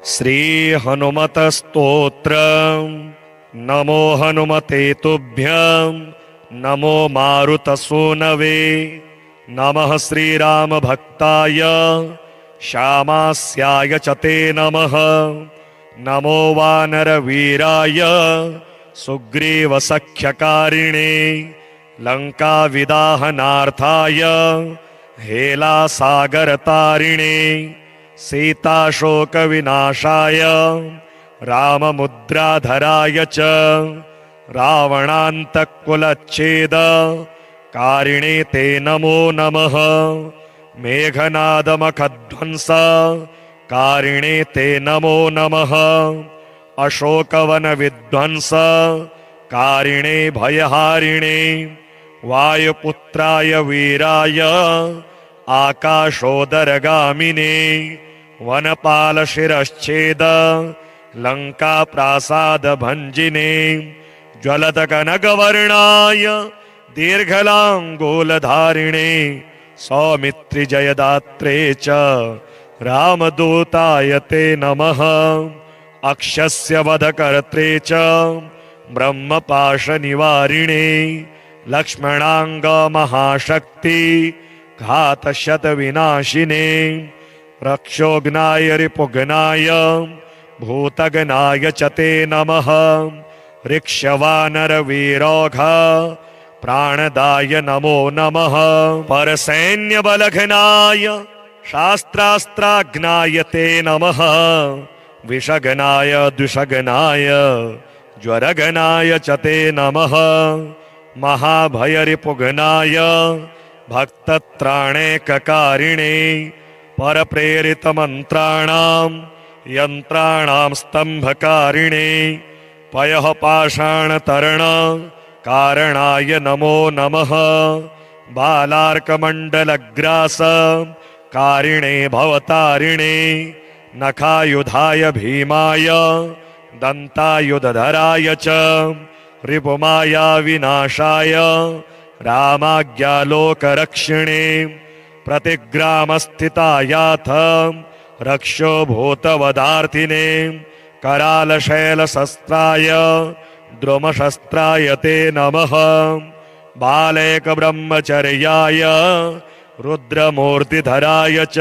श्री हनुमत स्तोत्र। नमो हनुमते तुभ्यं नमो मारुतसूनवे। नमः श्रीराम भक्ताय श्यामास्याय च ते नमः। नमो वानरवीराय सुग्रीवसख्यकारिणे। लङ्काविदाहनार्थाय हेलासागरतारिणे। सीताशोकविनाशाय राममुद्राधराय च रावणान्तकुलच्छेद कारिणे ते नमो नमः। मेघनादमखध्वंस कारिणे ते नमो नमः। अशोकवनविध्वंस कारिणे भयहारिणे। वायुपुत्राय वीराय आकाशोदरगामिने। वनपालशिरश्छेद लङ्काप्रासादभञ्जिने। ज्वलतकनकवर्णाय दीर्घलाङ्गूलधारिणे। सौमित्रिजयदात्रे च रामदूताय ते नमः। अक्षस्य वधकर्त्रे च ब्रह्मपाशनिवारिणे। लक्ष्मणाङ्गमहाशक्ति घातशतविनाशिने। रक्षोघ्नाय रिपुघ्नाय भूतघ्नाय च ते नमः। ऋक्षवानरवीरोघ प्राणदाय नमो नमः। परसैन्यबलघ्नाय शास्त्रास्त्राघ्नाय ते नमः। विषघ्नाय द्विषघ्नाय ज्वरघ्नाय च ते नमः। महाभयरिपुघ्नाय भक्तत्राणैककारिणे। परप्रेरितमन्त्राणां यन्त्राणां स्तम्भकारिणे। पयः पाषाणतरण कारणाय नमो नमः। बालार्कमण्डलग्रास कारिणे भवतारिणे। नखायुधाय भीमाय दन्तायुधधराय च रिपुमाया विनाशाय रामाज्ञालोकरक्षिणे। प्रतिग्रामस्थितायाथ रक्षो भूतवदार्थिने। करालशैलशस्त्राय द्रुमशस्त्राय ते नमः। बालैकब्रह्मचर्याय रुद्रमूर्तिधराय च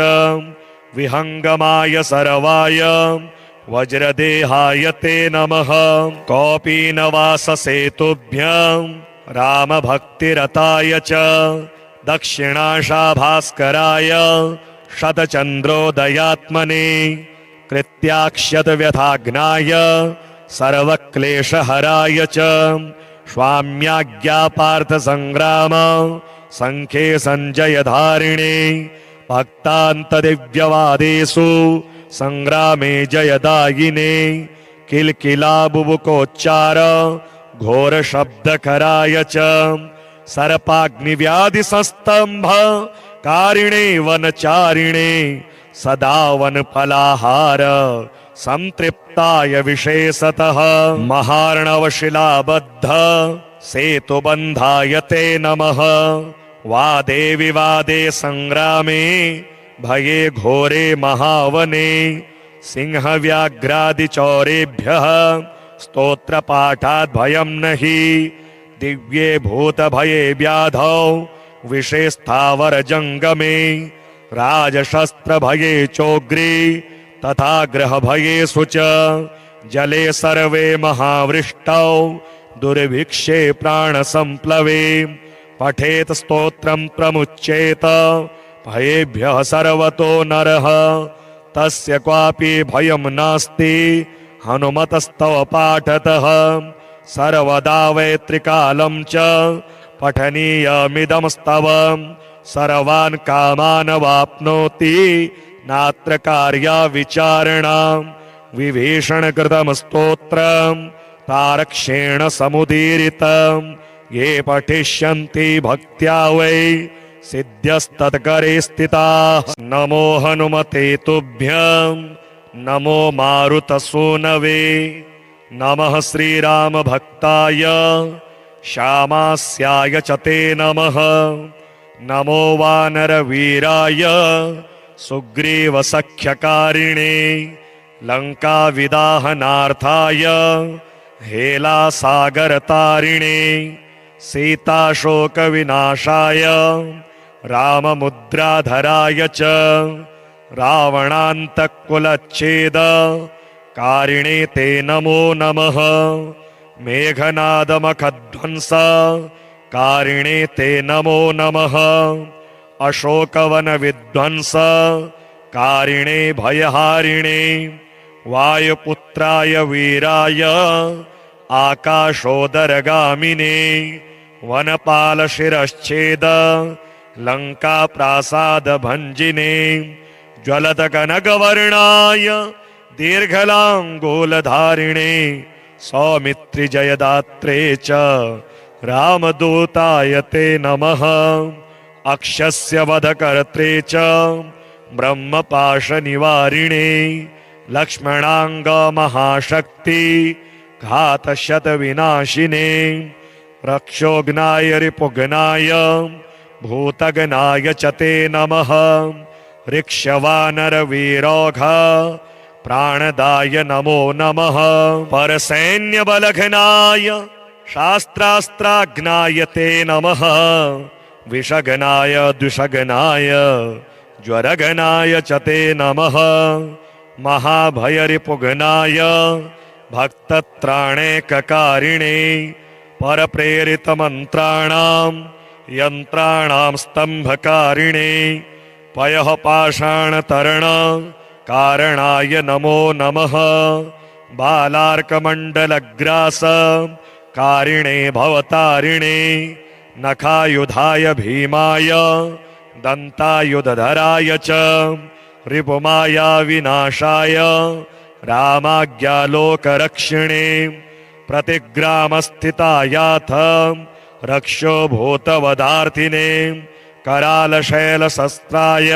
विहङ्गमाय सर्वाय वज्रदेहाय ते नमः। कौपीनवाससेतुभ्यं रामभक्तिरताय च दक्षिणाशाभास्कराय शतचन्द्रोदयात्मने। कृत्याक्षतव्यथाघ्नाय सर्वक्लेशहराय च स्वाम्याज्ञापार्थसङ्ग्राम सङ्ख्ये सञ्जयधारिणे। भक्तान्तदिव्यवादेषु सङ्ग्रामे जयदायिने। किल्किलाबुबुकोच्चार घोरशब्दकराय च सर्पाग्निव्याधिसस्तम्भ कारिणे वनचारिणे। सदा वनफलाहार संतृप्ताय विशेषतः। महार्णवशिलाबद्ध सेतुबन्धाय ते नमः। वादे विवादे सङ्ग्रामे भये घोरे महावने। सिंहव्याघ्रादिचौरेभ्यः स्तोत्रपाठात् भयं नहि। दिव्ये भूतभये व्याधौ विषे स्थावरजङ्गमे। राजशस्त्रभये चोग्रे तथा ग्रहभयेषु च। जले सर्वे महावृष्टौ दुर्भिक्षे प्राणसम्प्लवे। पठेत स्तोत्रं प्रमुच्येत भयेभ्यः सर्वतो नरः। तस्य क्वापि भयं नास्ति हनुमतस्तव पाठतः। सर्वदा वै त्रिकालं च पठनीयमिदं स्तवम्। सर्वान् कामान् वाप्नोति नात्र कार्या विचारणा। विभीषणकृतं स्तोत्रं तारक्षेण समुदीरितं। ये पठिष्यन्ति भक्त्या वै सिद्ध्यस्तत्करे स्थिताः। नमो हनुमते तुभ्यं नमो मारुतसूनवे। नमः श्रीराम भक्ताय श्यामास्याय च ते नमः। नमो वानरवीराय सुग्रीवसख्यकारिणे। लङ्काविदाहनार्थाय हेलासागरतारिणे सीताशोकविनाशाय राममुद्राधराय च रावणान्तकुलच्छेद कारिणे ते नमो नमः। मेघनादमखध्वंस कारिणे ते नमो नमः। अशोकवनविध्वंस कारिणे भयहारिणे वायुपुत्राय वीराय आकाशोदरगामिने वनपालशिरश्छेद लङ्काप्रासादभञ्जिने ज्वलतकनकवर्णाय दीर्घलाङ्गूलधारिणे सौमित्रिजयदात्रे च रामदूताय ते नमः। अक्षस्य वधकर्त्रे च ब्रह्मपाशनिवारिणे लक्ष्मणाङ्गमहाशक्ति घातशतविनाशिने रक्षोघ्नाय रिपुघ्नाय भूतघ्नाय च ते नमः। ऋक्षवानरवीरोघ प्राणदाय नमो नमः। परसैन्यबलघ्नाय शास्त्रास्त्राघ्नाय ते नमः। विषघ्नाय द्विषघ्नाय ज्वरघ्नाय च ते नमः। महाभयरिपुघ्नाय भक्तत्राणैककारिणे परप्रेरितमन्त्राणां यन्त्राणां स्तम्भकारिणे पयः पाषाणतरण कारणाय नमो नमः। बालार्कमण्डलग्रास कारिणे भवतारिणे नखायुधाय भीमाय दन्तायुधधराय च रिपुमाया विनाशाय रामाज्ञालोकरक्षिणे प्रतिग्रामस्थितायाथ रक्षो भूतवदार्थिने करालशैलशस्त्राय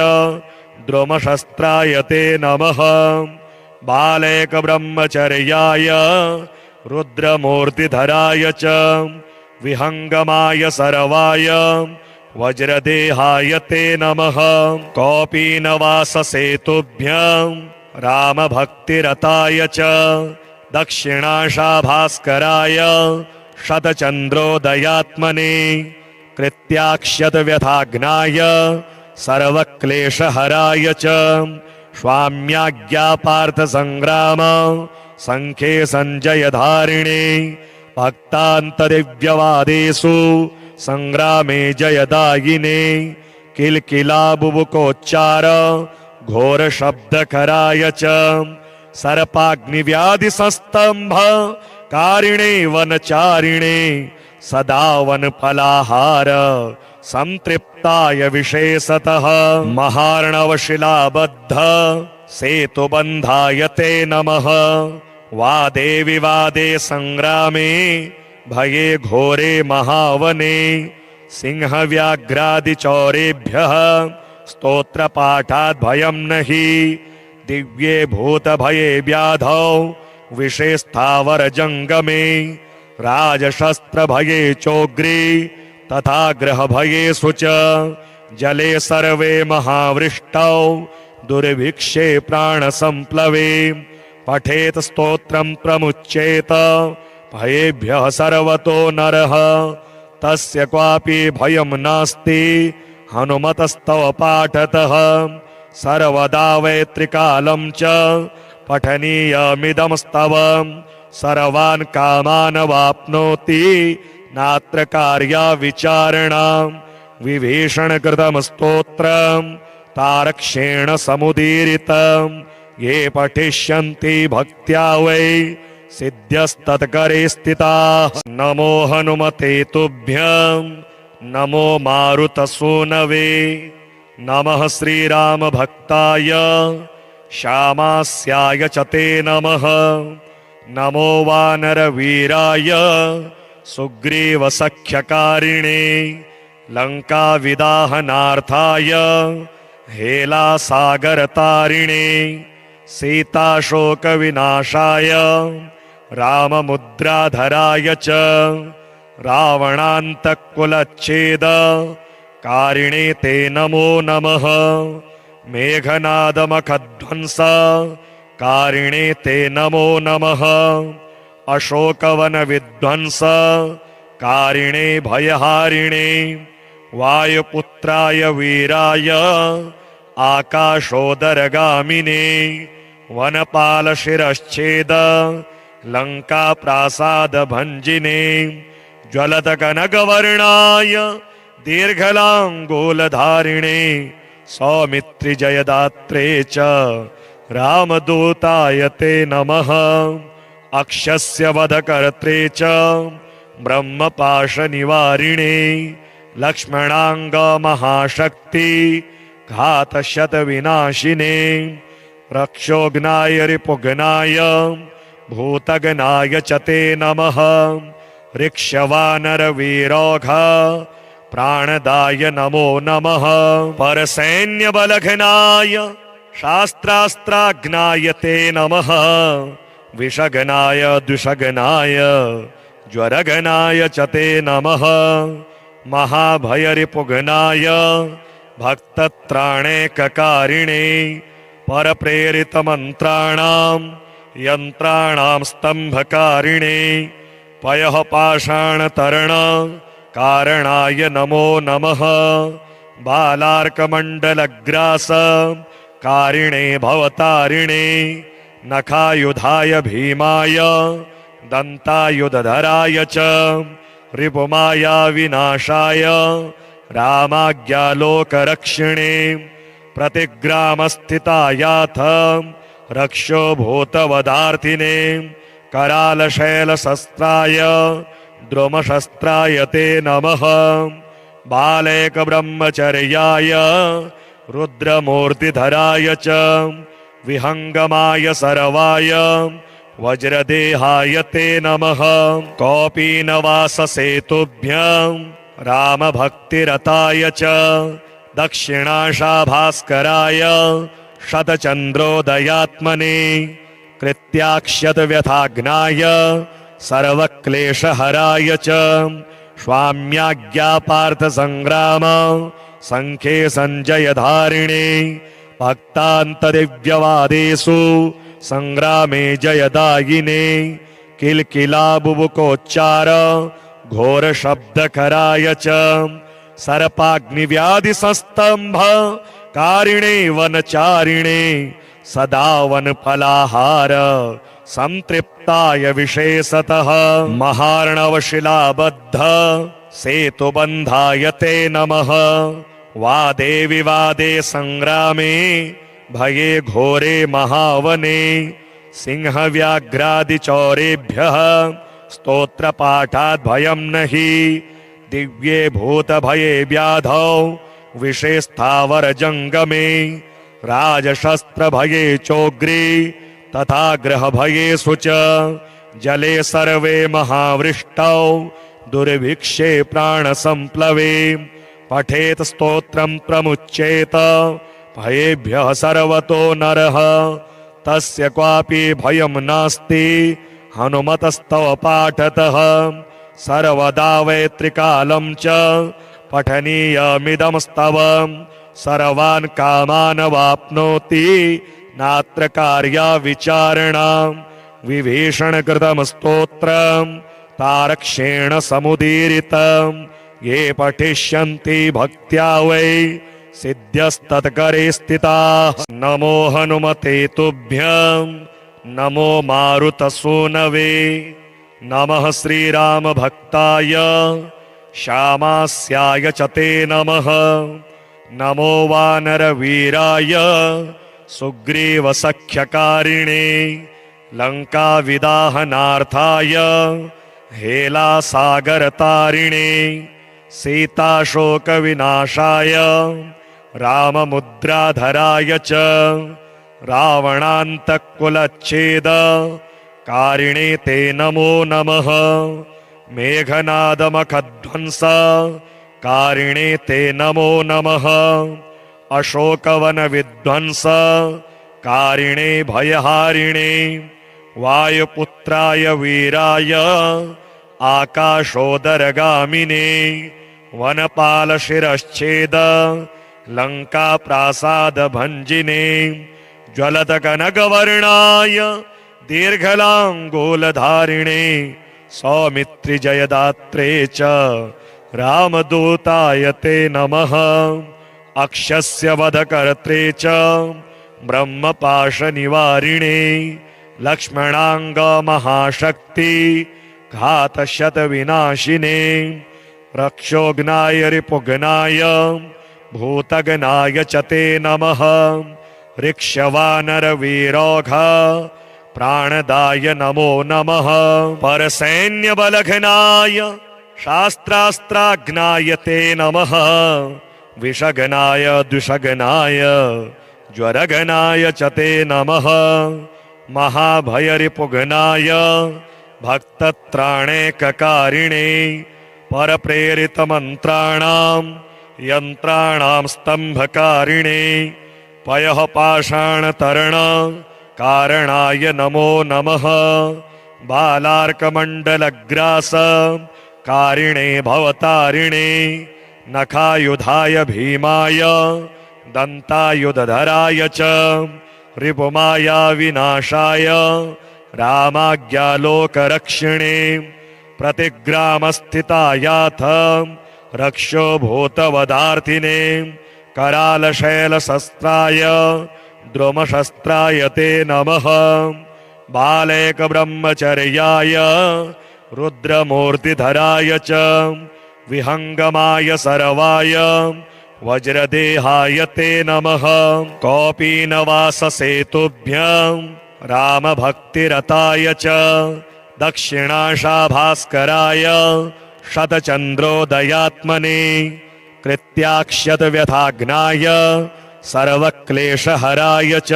द्रुमशस्त्राय ते नमः। बालैकब्रह्मचर्याय रुद्रमूर्तिधराय च विहङ्गमाय सर्वाय वज्रदेहाय ते नमः। कौपीनवाससेतुभ्यं रामभक्तिरताय च दक्षिणाशाभास्कराय शतचन्द्रोदयात्मने कृत्याक्षतव्यथाघ्नाय सर्वक्लेशहराय च स्वाम्याज्ञापार्थसङ्ग्राम सङ्ख्ये सञ्जयधारिणे भक्तान्तदिव्यवादेषु सङ्ग्रामे जयदायिने किल्किलाबुबुकोच्चार घोरशब्दकराय च सर्पाग्निव्याधिसस्तम्भ कारिणे वनचारिणे सदा वनफलाहार संतृप्ताय विशेषतः महार्णवशिलाबद्ध सेतुबन्धाय ते नमः। वादे विवादे सङ्ग्रामे भये घोरे महावने सिंहव्याघ्रादिचौरेभ्यः स्तोत्रपाठात् भयं नहि दिव्ये भूतभये व्याधौ विषेस्थावरजङ्गमे राजशस्त्रभये चोग्रे तथा ग्रहभयेषु च जले सर्वे महावृष्टौ दुर्भिक्षे प्राणसम्प्लवे पठेत स्तोत्रं प्रमुच्येत भयेभ्यः सर्वतो नरः तस्य क्वापि भयं नास्ति हनुमतस्तव पाठतः सर्वदा वै त्रिकालं च पठनीयमिदं स्तवं सर्वान् कामान् वाप्नोति नात्र कार्या विचारणा विभीषणकृतं स्तोत्रं तारक्षेण समुदीरितं ये पठिष्यन्ति भक्त्या वै सिद्ध्यस्तत्करे स्थिताः। नमो हनुमते तुभ्यं नमो मारुतसूनवे नमः श्रीरामभक्ताय श्यामास्याय च ते नमः। नमो वानरवीराय सुग्रीवसख्यकारिणे लङ्काविदाहनार्थाय हेलासागरतारिणे सीताशोकविनाशाय राममुद्राधराय च रावणान्तकुलच्छेद कारिणे ते नमो नमः। मेघनादमखध्वंस कारिणे ते नमो नमः। अशोकवन विध्वंस कारिणे भयहारिणे वायुपुत्राय वीराय आकाशोदरगामिने वनपाल शिरश्छेद लंका प्रासाद भंजिने ज्वलत कनकवर्णाय दीर्घलांगूलधारिणे सौमित्रि जयदात्रे च रामदूताय ते नमः। अक्षस्य वधकर्त्रे च ब्रह्मपाशनिवारिणे लक्ष्मणांग महाशक्ति घातशतविनाशिने रक्षोघ्नाय रिपुघ्नाय भूतघ्नाय च ते नमः। ऋक्षवानरवीरोघ प्राणदाय नमो नमः। परसैन्यबलघ्नाय शास्त्रास्त्राघ्नाय ते नमः। विषघ्नाय द्विषघ्नाय ज्वरघ्नाय च ते नमः। महाभयरिपुघ्नाय भक्तत्राणैककारिणे परप्रेरितमन्त्राणां यन्त्राणां स्तम्भकारिणे पयः पाषाणतरण कारणाय नमो नमः। बालार्कमण्डलग्रास कारिणे भवतारिणे नखायुधाय भीमाय दन्तायुधधराय च रिपुमाया विनाशाय रामाज्ञालोकरक्षिणे प्रतिग्रामस्थितायाथ रक्षो भूतवदार्थिने करालशैलशस्त्राय द्रुमशस्त्राय ते नमः। बालैकब्रह्मचर्याय रुद्रमूर्तिधराय च विहङ्गमाय सर्वाय वज्रदेहाय ते नमः। कौपीनवाससेतुभ्यं रामभक्तिरताय च दक्षिणाशाभास्कराय शतचन्द्रोदयात्मने कृत्याक्षतव्यथाग्नाय सर्वक्लेशहराय च स्वाम्याज्ञापार्थसङ्ग्राम सङ्ख्ये सञ्जयधारिणे भक्तान्तदिव्यवादेषु सङ्ग्रामे जयदायिने किल्किलाबुबुकोच्चार घोरशब्दकराय च सर्पाग्निव्याधिसस्तम्भ कारिणे वनचारिणे सदा वनफलाहार संतृप्ताय विशेषतः महार्णवशिलाबद्ध सेतुबन्धाय ते नमः। वादे विवादे संग्रामे भये घोरे महावने सिंहव्याघ्रादिचौरेभ्यः स्तोत्रपाठात् भयं नहि दिव्ये भूतभये व्याधौ विषेस्थावरजङ्गमे राजशस्त्रभये चोग्रे तथा ग्रहभयेषु च जले सर्वे महावृष्टौ दुर्भिक्षे प्राणसम्प्लवे पठेत स्तोत्रं प्रमुच्येत भयेभ्यः सर्वतो नरः तस्य क्वापि भयं नास्ति हनुमतस्तव पाठतः सर्वदा वै त्रिकालं च पठनीयमिदं स्तवम् सर्वान् कामान् वाप्नोति नात्र कार्या विचारणा विभीषणकृतं स्तोत्रं तारक्षेण समुदीरितं ये पठिष्यन्ति भक्त्या वै सिद्ध्यस्तत्करे स्थिताः। नमो हनुमते तुभ्यं नमो मारुतसूनवे नमः श्रीरामभक्ताय श्यामास्याय च ते नमः। नमो वानरवीराय सुग्रीवसख्यकारिणे लङ्काविदाहनार्थाय हेलासागरतारिणे सीताशोकविनाशाय राममुद्राधराय च रावणान्तकुलच्छेद कारिणे ते नमो नमः। मेघनादमखध्वंस कारिणे ते नमो नमः। अशोकवनविध्वंस कारिणे भयहारिणे वायुपुत्राय वीराय आकाशोदरगामिने वनपालशिरश्छेद लङ्काप्रासादभञ्जिने ज्वलतकनकवर्णाय दीर्घलाङ्गूलधारिणे सौमित्रिजयदात्रे च रामदूताय ते नमः। अक्षस्य वधकर्त्रे च ब्रह्मपाशनिवारिणे लक्ष्मणाङ्गमहाशक्ति घातशतविनाशिने रक्षोघ्नाय रिपुघ्नाय भूतघ्नाय च ते नमः। ऋक्षवानरवीरोघ प्राणदाय नमो नमः। परसैन्यबलघ्नाय शास्त्रास्त्राघ्नाय ते नमः। विषघ्नाय द्विषघ्नाय ज्वरघ्नाय च ते नमः। महाभयरिपुघ्नाय भक्तत्राणैककारिणे परप्रेरितमन्त्राणां यन्त्राणां स्तम्भकारिणे पयः पाषाणतरण कारणाय नमो नमः। बालार्कमण्डलग्रास कारिणे भवतारिणे नखायुधाय भीमाय दन्तायुधधराय च रिपुमाया विनाशाय रामाज्ञालोकरक्षिणे प्रतिग्रामस्थितायाथ रक्षो भूतवदार्थिने करालशैलशस्त्राय द्रुमशस्त्राय ते नमः। बालैकब्रह्मचर्याय रुद्रमूर्तिधराय च विहङ्गमाय सर्वाय वज्रदेहाय ते नमः। कौपीनवाससेतुभ्यं रामभक्तिरताय च दक्षिणाशाभास्कराय शतचन्द्रोदयात्मने कृत्याक्षतव्यथाघ्नाय सर्वक्लेशहराय च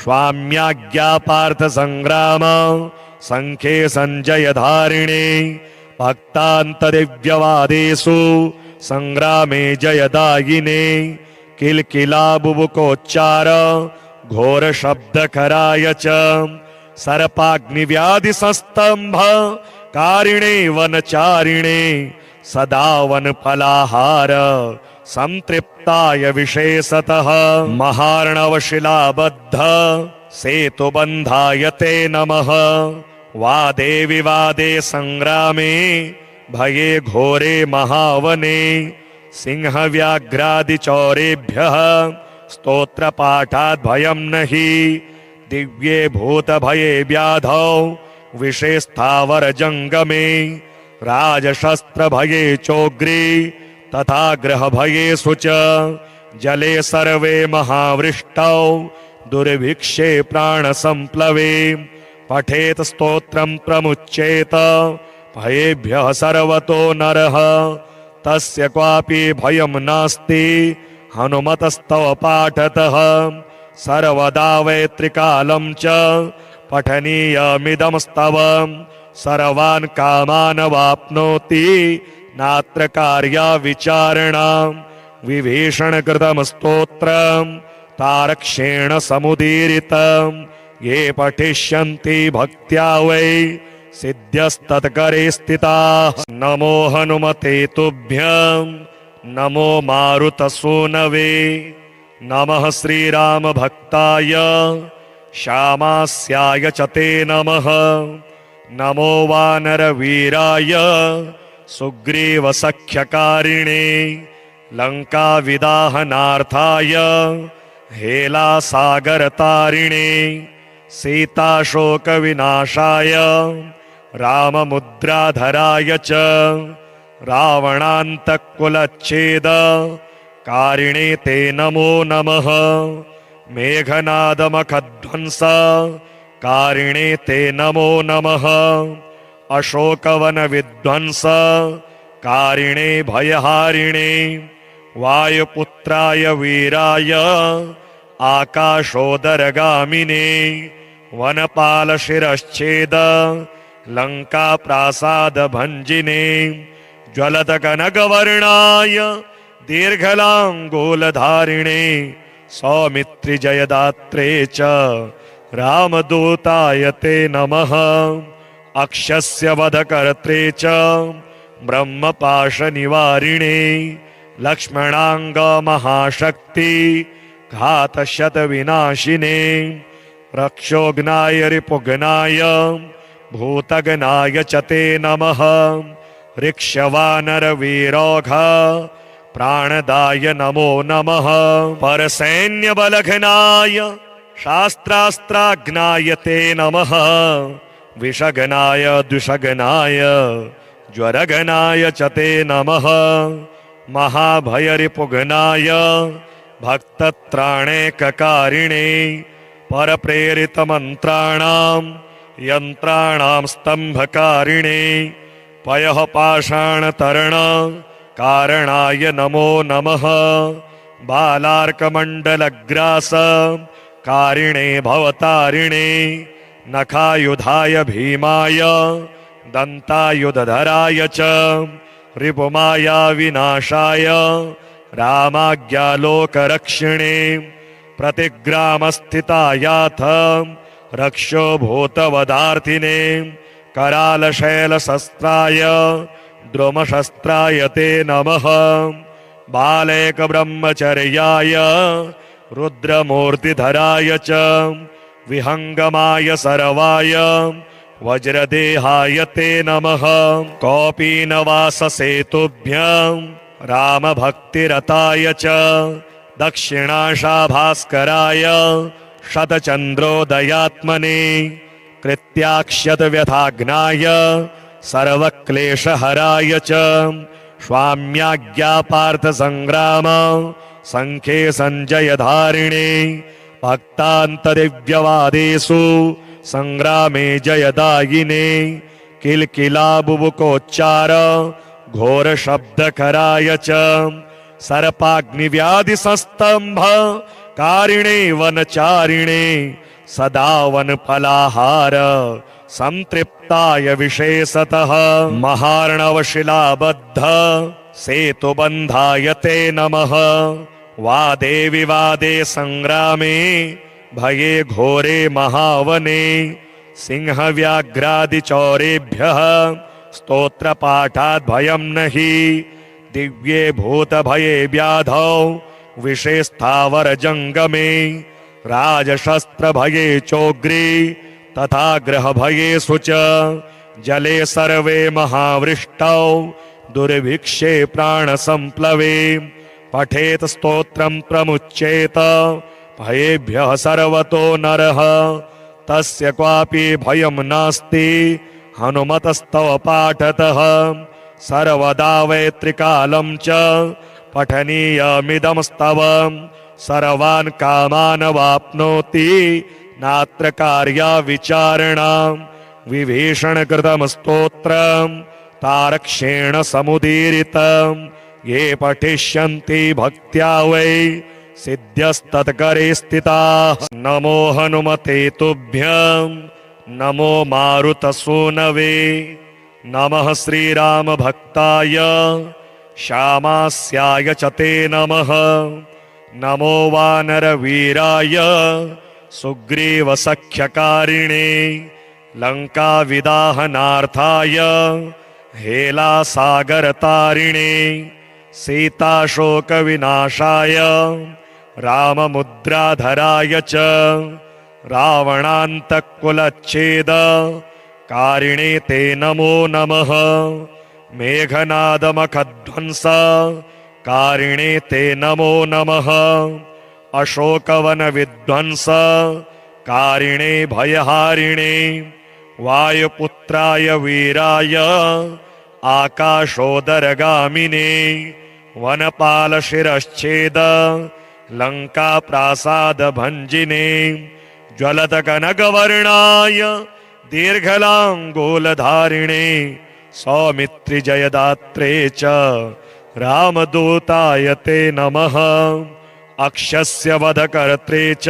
स्वाम्याज्ञापार्थसङ्ग्राम सङ्ख्ये सञ्जयधारिणे भक्तान्तदिव्यवादेषु सङ्ग्रामे जयदायिने किल्किलाबुबुकोच्चार घोरशब्दकराय च सर्पाग्निव्याधिसस्तम्भ कारिणे वनचारिणे सदा वनफलाहार संतृप्ताय विशेषतः महार्णवशिलाबद्ध सेतुबन्धाय ते नमः। वादे विवादे संग्रामे भये घोरे महावने सिंहव्याघ्रादिचौरेभ्यः स्तोत्रपाठात् भयं नहि दिव्ये भूतभये व्याधौ विषेस्थावरजङ्गमे राजशस्त्रभये चोग्रे तथा ग्रहभयेषु च जले सर्वे महावृष्टौ दुर्भिक्षे प्राणसम्प्लवे पठेत स्तोत्रं प्रमुच्येत भयेभ्यः सर्वतो नरः तस्य क्वापि भयं नास्ति हनुमतस्तव पाठतः सर्वदा वैत्रिकालं च पठनीयमिदमस्तव सर्वान् कामान् वाप्नोति नात्र कार्या विचारणा विभीषणकृतं स्तोत्रं तारक्षेण समुदीरितं ये पठिष्यन्ति भक्त्या वै सिद्ध्यस्तत्करे स्थिताः। नमो हनुमते तुभ्यं नमो मारुतसूनवे नमः श्रीरामभक्ताय श्यामास्याय च ते नमः। नमो वानरवीराय सुग्रीवसख्यकारिणे लङ्काविदाहनार्थाय हेलासागरतारिणे सीताशोकविनाशाय राममुद्राधराय च रावणान्तकुलच्छेद कारिणे ते नमो नमः। मेघनादमखध्वंस कारिणे ते नमो नमः। अशोकवनविध्वंस कारिणे भयहारिणे वायुपुत्राय वीराय आकाशोदरगामिने वनपालशिरश्छेद लङ्काप्रासादभञ्जिने ज्वलतकनकवर्णाय दीर्घलाङ्गूलधारिणे सौमित्रिजयदात्रे च रामदूताय ते नमः। अक्षस्य वधकर्त्रे च ब्रह्मपाशनिवारिणे लक्ष्मणाङ्गमहाशक्ति घातशतविनाशिने रक्षोघ्नाय रिपुघ्नाय भूतघ्नाय च ते नमः ऋक्षवानरवीरोघ प्राणदाय नमो नमः परसैन्यबलघ्नाय शास्त्रास्त्राघ्नाय ते नमः विषघ्नाय द्विषघ्नाय ज्वरघ्नाय च ते नमः महाभयरिपुघ्नाय भक्तत्राणैककारिणे परप्रेरितमन्त्राणां यन्त्राणां स्तम्भकारिणे पयः पाषाणतरण कारणाय नमो नमः बालार्कमण्डलग्रास कारिणे भवतारिणे नखायुधाय भीमाय दन्तायुधधराय च रिपुमाया विनाशाय रामाज्ञालोकरक्षिणे प्रतिग्रामस्थितायाथ रक्षो भूतवदार्थिने करालशैलशस्त्राय द्रुमशस्त्राय ते नमः बालैकब्रह्मचर्याय रुद्रमूर्तिधराय च विहङ्गमाय सर्वाय वज्रदेहाय ते नमः कौपीनवाससेतुभ्यं रामभक्तिरताय च दक्षिणाशाभास्कराय शतचन्द्रोदयात्मने कृत्याक्षतव्यथाघ्नाय सर्वक्लेशहराय च स्वाम्याज्ञापार्थसङ्ग्राम सङ्ख्ये सञ्जयधारिणे भक्तान्तदिव्यवादेषु सङ्ग्रामे जयदायिने किल्किलाबुबुकोच्चार घोरशब्दकराय च सर्पाग्निव्याधिसस्तम्भ कारिणे वनचारिणे सदा वनफलाहार संतृप्ताय विशेषतः महार्णवशिलाबद्ध सेतुबन्धाय ते नमः वादे विवादे सङ्ग्रामे भये घोरे महावने सिंहव्याघ्रादिचौरेभ्यः स्तोत्रपाठात् भयं नहि दिव्ये भूतभये व्याधौ विषेस्थावरजङ्गमे राजशस्त्रभये चोग्रे तथा ग्रहभयेषु च जले सर्वे महावृष्टौ दुर्भिक्षे प्राणसम्प्लवे पठेत स्तोत्रं प्रमुच्येत भयेभ्यः सर्वतो नरः तस्य क्वापि भयं नास्ति हनुमतस्तव पाठतः सर्वदा वै त्रिकालं च पठनीयमिदं स्तवं सर्वान् कामान् वाप्नोति नात्र कार्या विचारणा विभीषणकृतं स्तोत्रं तारक्षेण समुदीरितं ये पठिष्यन्ति भक्त्या वै सिद्ध्यस्तत्करे स्थिताः नमो हनुमते तुभ्यं नमो मारुतसूनवे नमः श्रीरामभक्ताय श्यामास्याय च ते नमः नमो वानरवीराय सुग्रीवसख्यकारिणे लङ्काविदाहनार्थाय हेलासागरतारिणे सीताशोकविनाशाय राममुद्राधराय च रावणान्तकुलच्छेद कारिणे ते नमो नमः मेघनादमखध्वंस कारिणे ते नमो नमः अशोकवनविध्वंस कारिणे भयहारिणे वायुपुत्राय वीराय आकाशोदरगामिने वनपालशिरश्छेद लङ्काप्रासादभञ्जिने ज्वलतकनकवर्णाय दीर्घलाङ्गूलधारिणे सौमित्रिजयदात्रे च रामदूताय ते नमः अक्षस्य वधकर्त्रे च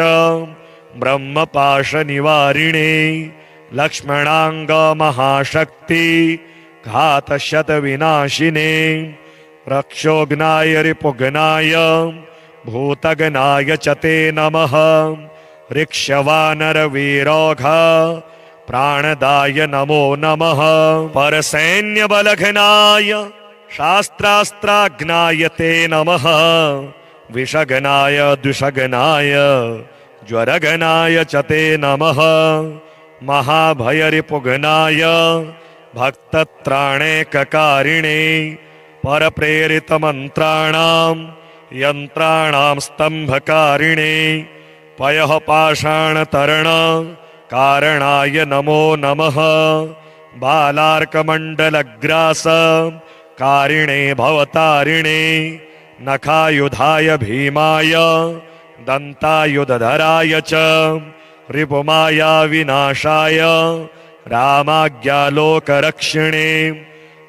ब्रह्मपाशनिवारिणे लक्ष्मणाङ्गमहाशक्ति घातशतविनाशिने रक्षोघ्नाय रिपुघ्नाय भूतघ्नाय च ते नमः ऋक्षवानरवीरोघ प्राणदाय नमो नमः परसैन्यबलघ्नाय शास्त्रास्त्राघ्नाय ते नमः विषगनाय द्विषगनाय ज्वरगनाय च ते नमः महाभयरिपुगनाय भक्तत्राणैककारिणे परप्रेरितमन्त्राणां यन्त्राणां स्तम्भकारिणे पयः पाषाणतरण कारणाय नमो नमः बालार्कमण्डलग्रास कारिणे भवतारिणे नखायुधाय भीमाय दन्तायुधधराय च रिपुमाया विनाशाय रामाज्ञालोकरक्षिणे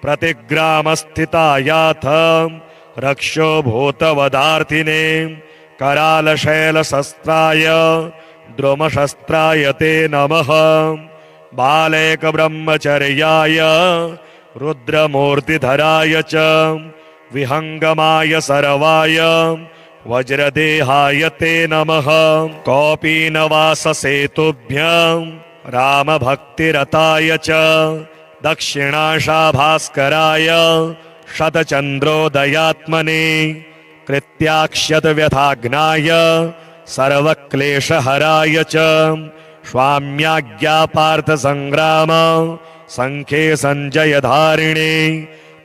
प्रतिग्रामस्थितायाथ रक्षो भूतवदार्थिने करालशैलशस्त्राय द्रुमशस्त्राय ते नमः बालैकब्रह्मचर्याय रुद्रमूर्तिधराय च विहङ्गमाय सर्वाय वज्रदेहाय ते नमः कौपीनवाससेतुभ्यं रामभक्तिरताय च दक्षिणाशाभास्कराय शतचन्द्रोदयात्मने कृत्याक्षतव्यथाग्नाय सर्वक्लेशहराय च स्वाम्याज्ञापार्थसङ्ग्राम सङ्ख्ये सञ्जयधारिणे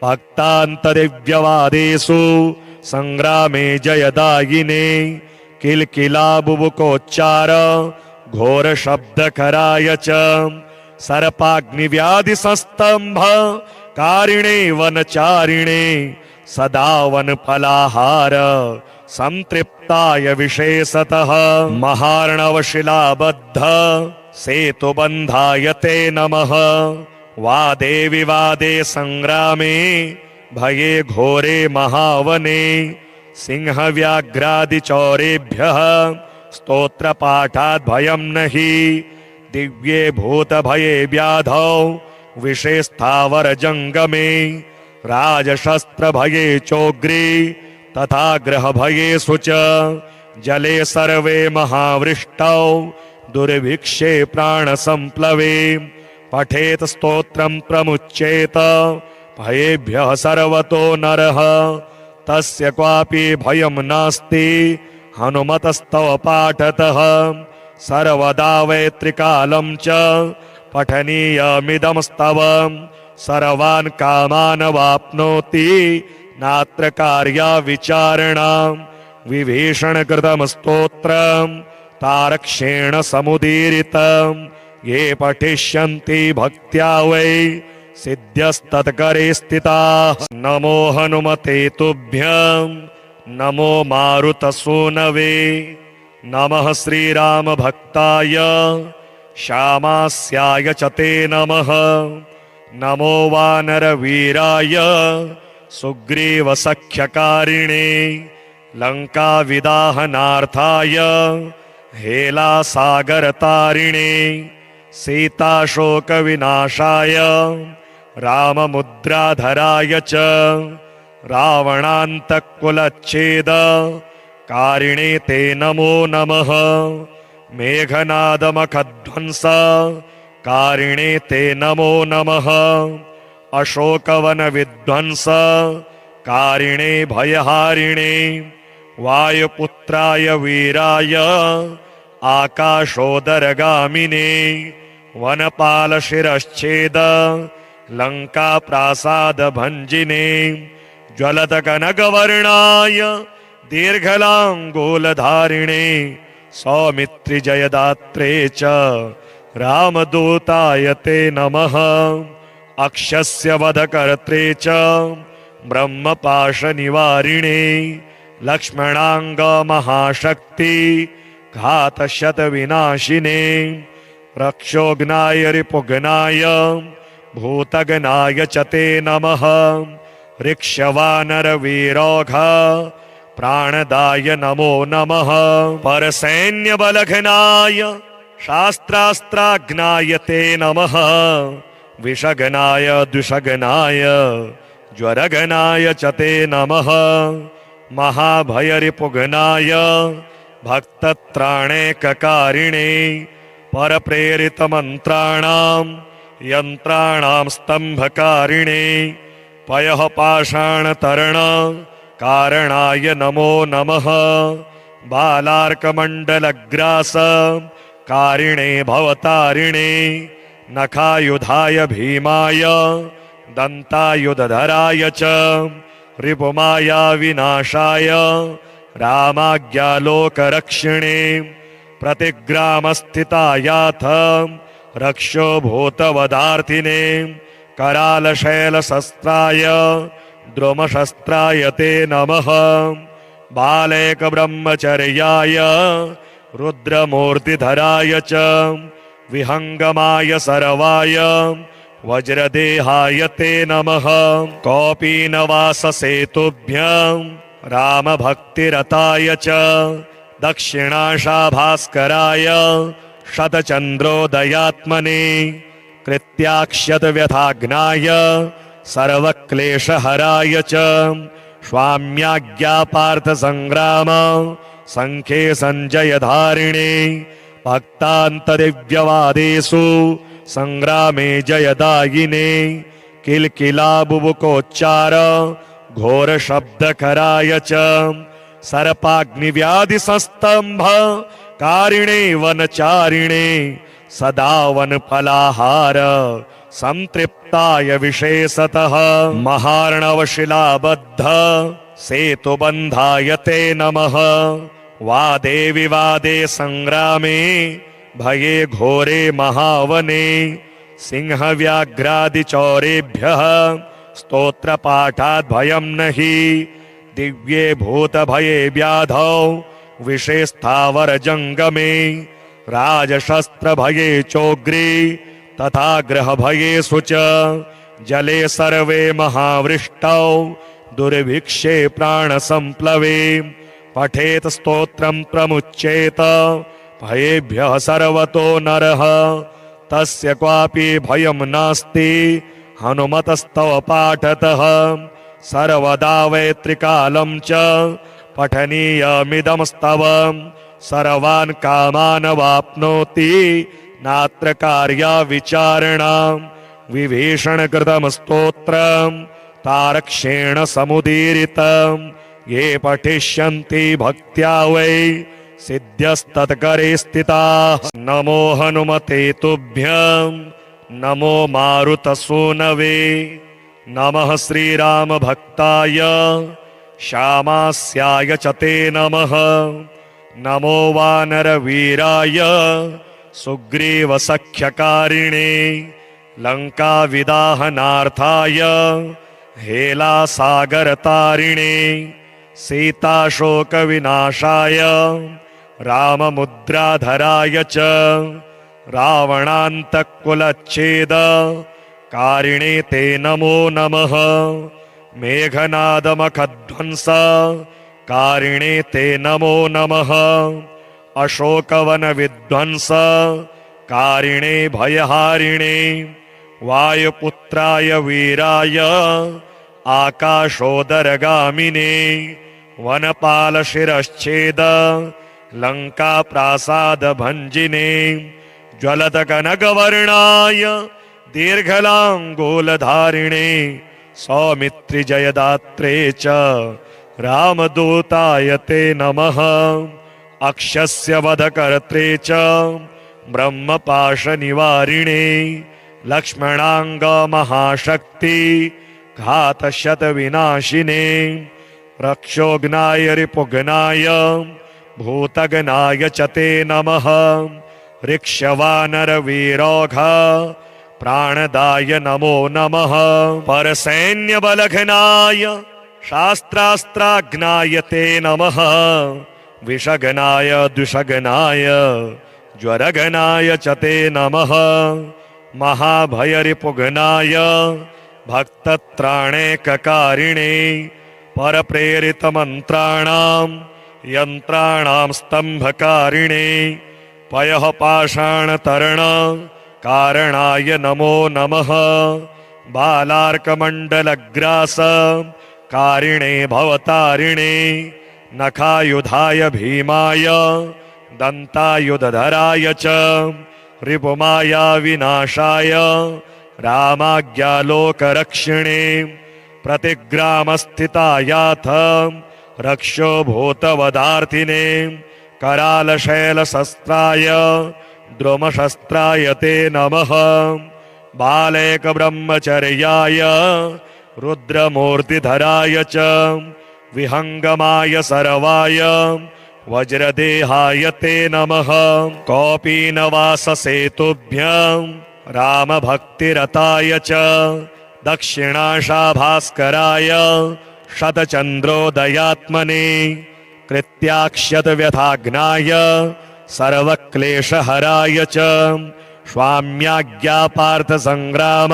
भक्तान्तदिव्यवादेषु सङ्ग्रामे जयदायिने किल्किलाबुबुकोच्चार घोरशब्दकराय च सर्पाग्निव्याधिसस्तम्भ कारिणे वनचारिणे सदा वनफलाहार संतृप्ताय विशेषतः महार्णवशिलाबद्ध सेतुबन्धाय ते नमः वादे विवादे संग्रामे भये घोरे महावने सिंहव्याघ्रादिचौरेभ्यः स्तोत्रपाठात् भयं नहि दिव्ये भूतभये व्याधौ विषेस्थावरजङ्गमे राजशस्त्रभये चोग्रे तथा ग्रहभयेषु च जले सर्वे महावृष्टौ दुर्भिक्षे प्राणसम्प्लवे पठेत स्तोत्रं प्रमुच्येत भयेभ्यः सर्वतो नरः तस्य क्वापि भयं नास्ति हनुमतस्तव पाठतः सर्वदा वैत्रिकालं च पठनीयमिदं स्तवं सर्वान् कामान् वाप्नोति नात्र कार्या विचारणा विभीषणकृतं स्तोत्रं तारक्षेण समुदीरितं ये पठिष्यन्ति भक्त्या वै सिद्ध्यस्तत्करे स्थिताः नमो हनुमते तुभ्यं नमो मारुतसूनवे नमः श्रीरामभक्ताय श्यामास्याय च ते नमः नमो वानरवीराय सुग्रीवसख्यकारिणे लङ्काविदाहनार्थाय हेलासागरतारिणे सीताशोकविनाशाय राममुद्राधराय च रावणान्तकुलच्छेद कारिणे ते नमो नमः मेघनादमखध्वंस कारिणे ते नमो नमः अशोकवनविध्वंस कारिणे भयहारिणे वायुपुत्राय वीराय आकाशोदरगामिने वनपालशिरश्छेद लङ्काप्रासादभञ्जिने ज्वलतकनकवर्णाय दीर्घलाङ्गूलधारिणे सौमित्रिजयदात्रे च रामदूताय ते नमः अक्षस्य वधकर्त्रे च ब्रह्मपाशनिवारिणे लक्ष्मणाङ्गमहाशक्ति घातशतविनाशिने रक्षोघ्नाय रिपुघ्नाय भूतघ्नाय च ते नमः ऋक्षवानरवीरोघ प्राणदाय नमो नमः परसैन्यबलघ्नाय शास्त्रास्त्राघ्नाय ते नमः विषघ्नाय द्विषघ्नाय ज्वरघ्नाय च ते नमः महाभयरिपुघ्नाय भक्तत्राणैककारिणे परप्रेरितमन्त्राणां यन्त्राणां स्तम्भकारिणे पयः पाषाणतरण कारणाय नमो नमः बालार्कमण्डलग्रास कारिणे भवतारिणे नखायुधाय भीमाय दन्तायुधधराय च रिपुमाया विनाशाय रामाज्ञालोकरक्षिणे प्रतिग्रामस्थितायाथ रक्षो भूतवदार्थिने करालशैलशस्त्राय द्रुमशस्त्राय ते नमः बालैकब्रह्मचर्याय रुद्रमूर्तिधराय च विहङ्गमाय सर्वाय वज्रदेहाय ते नमः कौपीनवाससेतुभ्यं रामभक्तिरताय च दक्षिणाशाभास्कराय शतचन्द्रोदयात्मने कृत्याक्षतव्यथाग्नाय सर्वक्लेशहराय च स्वाम्याज्ञापार्थसङ्ग्राम सङ्ख्ये सञ्जयधारिणे भक्तान्तदिव्यवादेषु सङ्ग्रामे जयदायिने किल्किलाबुबुकोच्चार घोरशब्दकराय च सर्पाग्निव्याधिसस्तम्भ कारिणे वनचारिणे सदा वनफलाहार संतृप्ताय विशेषतः महार्णवशिलाबद्ध सेतुबन्धाय ते नमः वादे विवादे संग्रामे भये घोरे महावने सिंहव्याघ्रादिचौरेभ्यः स्तोत्रपाठात् भयं नहि दिव्ये भूतभये व्याधौ विषेस्थावरजङ्गमे राजशस्त्रभये चोग्रे तथा ग्रहभयेषु च जले सर्वे महावृष्टौ दुर्भिक्षे प्राणसम्प्लवे पठेत स्तोत्रं प्रमुच्येत भयेभ्यः सर्वतो नरः तस्य क्वापि भयं नास्ति हनुमतस्तव पाठतः सर्वदा वैत्रिकालं च पठनीयमिदमस्तव सर्वान् कामान् वाप्नोति नात्र कार्या विचारणा विभीषणकृतं स्तोत्रं तारक्षेण समुदीरितं ये पठिष्यन्ति भक्त्या वै सिद्ध्यस्तत्करे स्थिताः नमो हनुमते तुभ्यं नमो मारुतसूनवे नमः श्रीरामभक्ताय श्यामास्याय च ते नमः नमो वानरवीराय सुग्रीवसख्यकारिणे लङ्काविदाहनार्थाय हेलासागरतारिणे सीताशोकविनाशाय राममुद्राधराय च रावणान्तकुलच्छेद कारिणे ते नमो नमः मेघनादमखध्वंस कारिणे ते नमो नमः अशोकवनविध्वंस कारिणे भयहारिणे वायुपुत्राय वीराय आकाशोदरगामिने वनपालशिरश्छेद लङ्काप्रासादभञ्जिने ज्वलतकनकवर्णाय दीर्घलाङ्गूलधारिणे सौमित्रिजयदात्रे च रामदूताय ते नमः अक्षस्य वधकर्त्रे च ब्रह्मपाशनिवारिणे लक्ष्मणाङ्गमहाशक्ति घातशतविनाशिने रक्षोघ्नाय रिपुघ्नाय भूतघ्नाय च ते नमः ऋक्षवानरवीरोघ प्राणदाय नमो नमः परसैन्यबलघ्नाय शास्त्रास्त्राघ्नाय ते नमः विषघ्नाय द्विषघ्नाय ज्वरघ्नाय च ते नमः महाभयरिपुघ्नाय भक्तत्राणैककारिणे परप्रेरितमन्त्राणां यन्त्राणां स्तम्भकारिणे पयः पाषाणतरण कारणाय नमो नमः बालार्कमण्डलग्रास कारिणे भवतारिणे नखायुधाय भीमाय दन्तायुधधराय च रिपुमाया विनाशाय रामाज्ञालोकरक्षिणे प्रतिग्रामस्थितायाथ रक्षो भूतवदार्थिने करालशैलशस्त्राय द्रुमशस्त्राय ते नमः बालैकब्रह्मचर्याय रुद्रमूर्तिधराय च विहंगमाय सर्वाय वज्रदेहाय ते नमः कौपीनवाससेतुभ्यं रामभक्तिरताय च दक्षिणाशाभास्कराय शतचन्द्रोदयात्मने कृत्याक्षतव्यथाग्नाय सर्वक्लेशहराय च स्वाम्याज्ञापार्थसंग्राम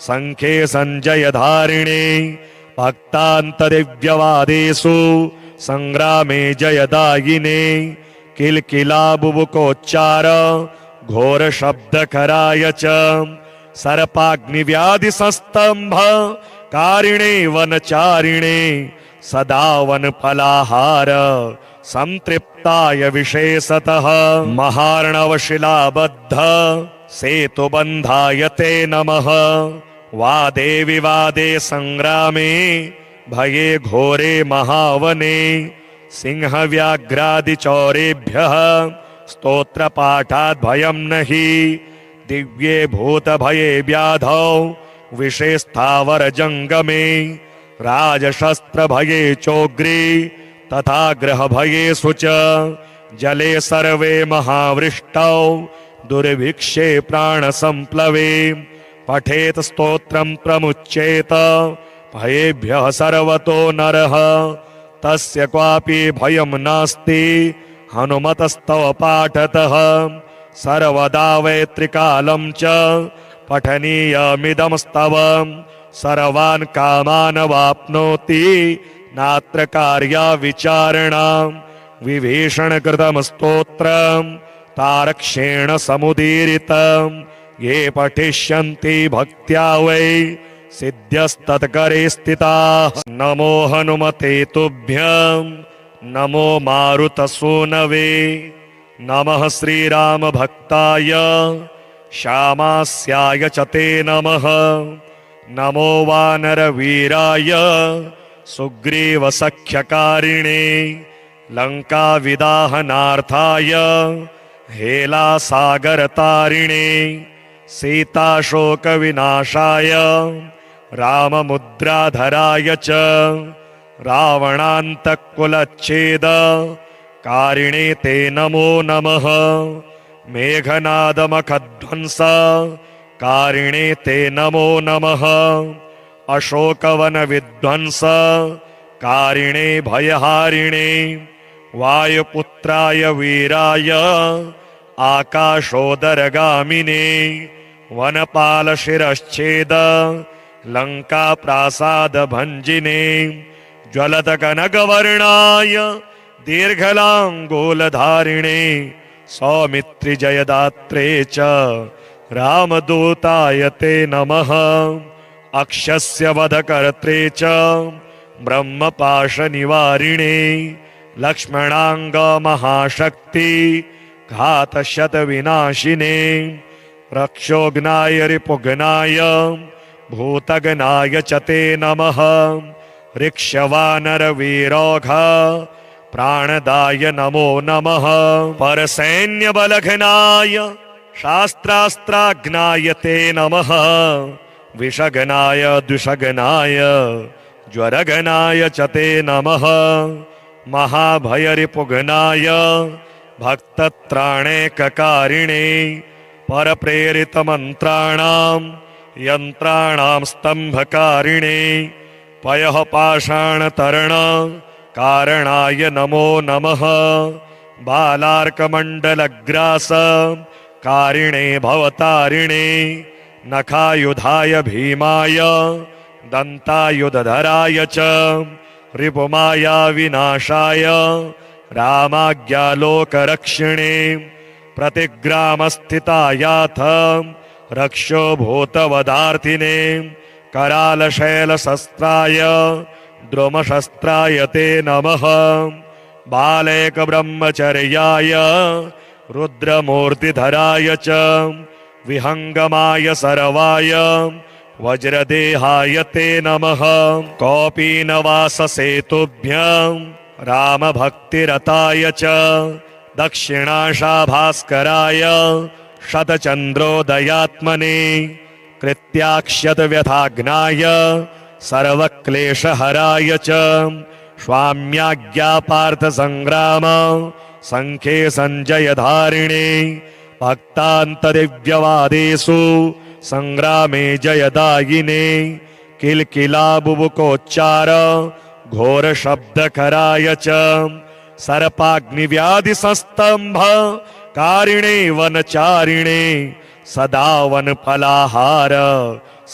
संख्ये सञ्जयधारिणे भक्तान्तदिव्यवादेषु संग्रामे जयदायिने किलकिलाबुबुकोच्चार घोरशब्दकराय च सर्पाग्निव्याधिसस्तंभ कारिणे वनचारिणे सदा वनफलाहार संतृप्ताय विशेषतः महार्णवशिलाबद्ध सेतुबन्धाय ते नमः वादे विवादे संग्रामे भये घोरे महावने सिंहव्याघ्रादिचौरेभ्यः स्तोत्रपाठात् भयं नहि दिव्ये भूतभये व्याधौ विषेस्थावर जंगमे राजशस्त्रभये चोग्रे तथा ग्रहभयेषु च जले सर्वे महावृष्टौ दुर्भिक्षे प्राणसंप्लवे पठेत स्तोत्रं प्रमुच्येत भयेभ्यः सर्वतो नरः तस्य क्वापि भयं नास्ति हनुमतस्तव पाठतः सर्वदा वै त्रिकालं च पठनीयमिदं स्तवं सर्वान् कामान् वाप्नोति नात्र कार्या विचारणा विभीषणकृतं स्तोत्रं तारक्षेण समुदीरितं ये पठिष्यन्ति भक्त्या वै सिद्ध्यस्तत्करे स्थिताः नमो हनुमते तुभ्यं नमो मारुतसूनवे नमः श्रीरामभक्ताय श्यामास्याय च ते नमः नमो वानरवीराय सुग्रीवसख्यकारिणे लङ्काविदाहनार्थाय हेलासागरतारिणे सीताशोकविनाशाय राममुद्राधराय च रावणान्तकुलच्छेद कारिणे ते नमो नमः मेघनादमखध्वंस कारिणे ते नमो नमः अशोकवनविध्वंस कारिणे भयहारिणे वायुपुत्राय वीराय आकाशोदरगामिने वनपालशिरश्छेद लङ्काप्रासादभञ्जिने ज्वलतकनकवर्णाय दीर्घलाङ्गूलधारिणे सौमित्रिजयदात्रे च रामदूताय ते नमः अक्षस्य वधकर्त्रे च ब्रह्मपाशनिवारिणे लक्ष्मणाङ्गमहाशक्ति घातशतविनाशिने रक्षोघ्नाय रिपुघ्नाय भूतघ्नाय च ते नमः ऋक्षवानरवीरोघ प्राणदाय नमो नमः परसैन्यबलघ्नाय शास्त्रास्त्राघ्नाय ते नमः विषघ्नाय द्विषघ्नाय ज्वरघ्नाय च ते नमः महाभयरिपुघ्नाय भक्तत्राणैककारिणे परप्रेरितमन्त्राणां यन्त्राणां स्तम्भकारिणे पयः पाषाणतरण कारणाय नमो नमः बालार्कमण्डलग्रास कारिणे भवतारिणे नखायुधाय भीमाय दन्तायुधधराय च रिपुमाया विनाशाय रामाज्ञालोकरक्षिणे प्रतिग्रामस्थितायाथ रक्षो भूतवदार्थिने करालशैलशस्त्राय द्रुमशस्त्राय ते नमः बालैकब्रह्मचर्याय रुद्रमूर्तिधराय च विहंगमाय सर्वाय वज्रदेहाय ते नमः कौपीनवाससेतुभ्यं रामभक्तिरताय च दक्षिणाशाभास्कराय शतचन्द्रोदयात्मने कृत्याक्षतव्यथाग्नाय सर्वक्लेशहराय च स्वाम्याज्ञापार्थसङ्ग्राम सङ्ख्ये सञ्जयधारिणे भक्तान्तदिव्यवादेषु सङ्ग्रामे जयदायिने किलकिलाबुबुकोच्चार घोरशब्दकराय च सर्पाग्निव्याधिसस्तम्भ कारिणे वनचारिणे सदा वनफलाहार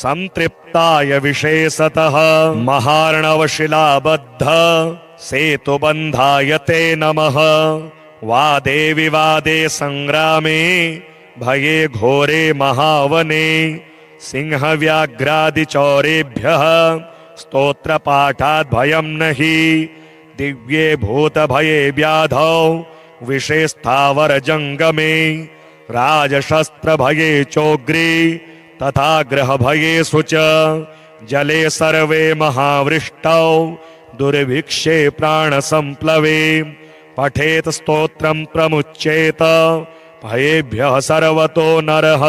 संतृप्ताय विशेषतः महार्णवशिलाबद्ध सेतुबन्धाय ते नमः वादे विवादे संग्रामे भये घोरे महावने सिंहव्याघ्रादिचौरेभ्यः स्तोत्रपाठात् भयं नहि दिव्ये भूतभये व्याधौ विषेस्थावरजङ्गमे राजशस्त्रभये चोग्रे तथा ग्रहभयेषु च जले सर्वे महावृष्टौ दुर्भिक्षे प्राणसम्प्लवे पठेत स्तोत्रं प्रमुच्येत भयेभ्यः सर्वतो नरः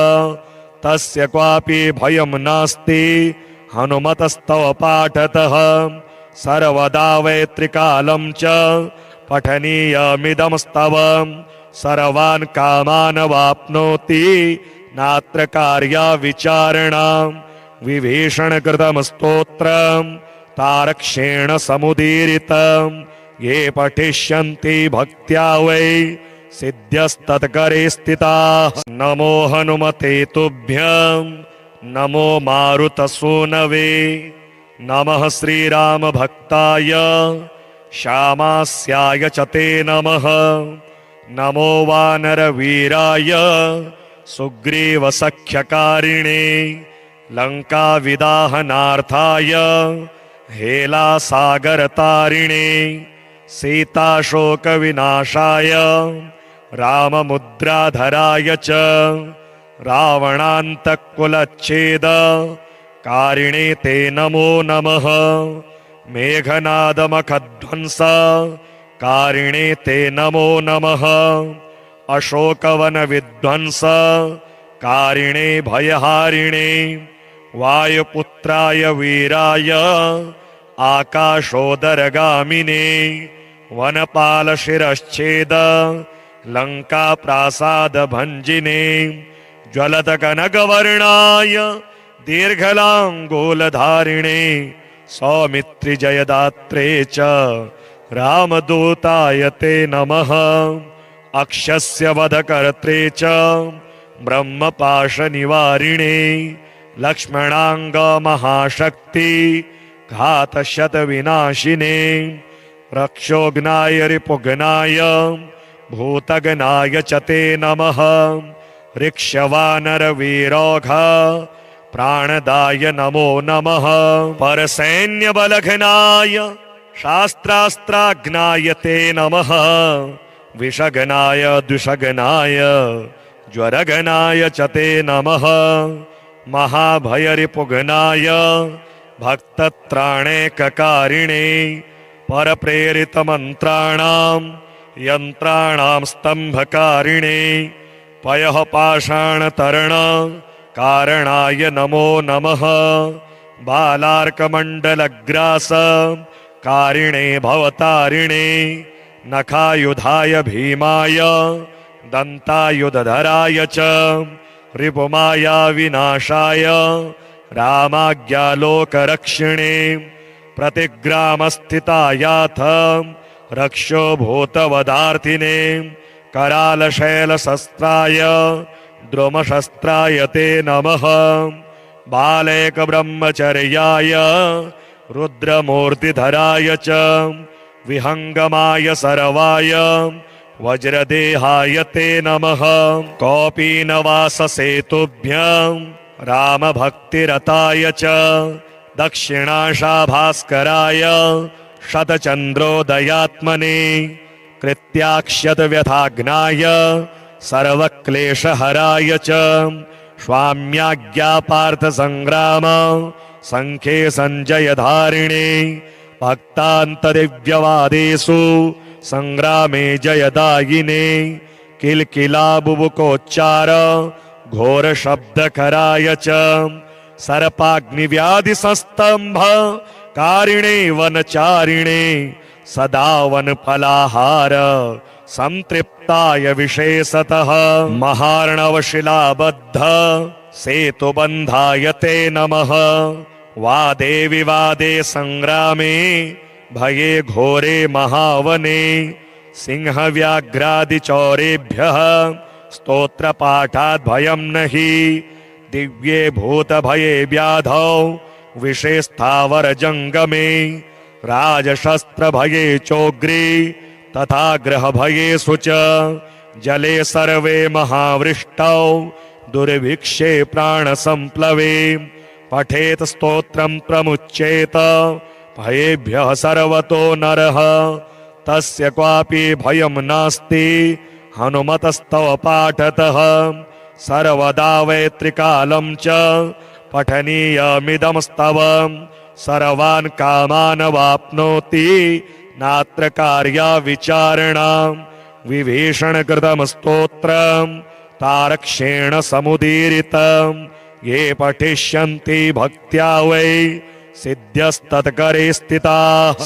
तस्य क्वापि भयं नास्ति हनुमतस्तव पाठतः सर्वदा वैत्रिकालं च पठनीयमिदं स्तवम् सर्वान् कामान् वाप्नोति नात्र कार्या विचारणा विभीषणकृतं स्तोत्रं तारक्षेण समुदीरितं ये पठिष्यन्ति भक्त्या वै सिद्ध्यस्तत्करे स्थिताः नमो हनुमते तुभ्यं नमो मारुतसूनवे नमः श्रीरामभक्ताय श्यामास्याय च ते नमः नमो वानरवीराय सुग्रीवसख्यकारिणे लङ्काविदाहनार्थाय हेलासागरतारिणे सीताशोकविनाशाय राममुद्राधराय च रावणान्तकुलच्छेद कारिणे ते नमो नमः मेघनादमखध्वंस कारिणे ते नमो नमः अशोकवनविध्वंस कारिणे भयहारिणे वायुपुत्राय वीराय आकाशोदरगामिने वनपालशिरश्छेद लङ्काप्रासादभञ्जिने ज्वलतकनकवर्णाय दीर्घलाङ्गूलधारिणे सौमित्रिजयदात्रे च रामदूताय ते नमः अक्षस्य वधकर्त्रे च ब्रह्मपाशनिवारिणे लक्ष्मणाङ्गमहाशक्ति घातशतविनाशिने रक्षोघ्नाय रिपुघ्नाय भूतघ्नाय च ते नमः ऋक्षवानरवीरोघ प्राणदाय नमो नमः परसैन्यबलघ्नाय शास्त्रास्त्राघ्नाय ते नमः विषघ्नाय द्विषघ्नाय ज्वरघ्नाय च ते नमः महाभयरिपुघ्नाय भक्तत्राणैककारिणे परप्रेरितमन्त्राणां यन्त्राणां स्तम्भकारिणे पयः पाषाणतरण कारणाय नमो नमः बालार्कमण्डलग्रास कारिणे भवतारिणे नखायुधाय भीमाय दन्तायुधधराय च रिपुमाया विनाशाय रामाज्ञालोकरक्षिणे प्रतिग्रामस्थितायाथ रक्षो भूतवदार्थिने करालशैलशस्त्राय द्रुमशस्त्राय ते नमः बालैकब्रह्मचर्याय रुद्रमूर्तिधराय च विहङ्गमाय सर्वाय वज्रदेहाय ते नमः कौपीनवाससेतुभ्यं रामभक्तिरताय च दक्षिणाशाभास्कराय शतचन्द्रोदयात्मने कृत्याक्षतव्यथाग्नाय सर्वक्लेशहराय च स्वाम्याज्ञा पार्थ संग्राम संख्ये संजय धारिणे भक्तांत दिव्यवादेषु संग्रामे जयदायिने किलकिला बुबुकोच्चार घोर शब्द कराय च सर्पाग्निव्याधि संस्तंभ कारिणे वनचारिणे सदा वन फलाहार संतृप्ताय विशेषतः महार्णवशिलाबद्ध सेतुबंधाय ते नमः वादे विवादे संग्रामे भये घोरे महावने सिंहव्याघ्रादिचौरेभ्यः स्तोत्रपाठात् भयं नहि दिव्ये भूतभये व्याधौ विषेस्थावर जंगमे राजशस्त्रभये चोग्रे तथा ग्रहभयेषु च जले सर्वे महावृष्टौ दुर्भिक्षे प्राणसंप्लवे पठेत स्तोत्रं प्रमुच्येत भयेभ्यः सर्वतो नरः तस्य क्वापि भयं नास्ति हनुमतस्तव पाठतः सर्वदा वैत्रिकालं च पठनीयमिदमस्तव सर्वान् कामान् वाप्नोति नात्र कार्या विचारणा विभीषणकृतं स्तोत्रं तारक्षेण समुदीरितं ये पठिष्यन्ति भक्त्या वै सिद्ध्यस्तत्करे स्थिताः।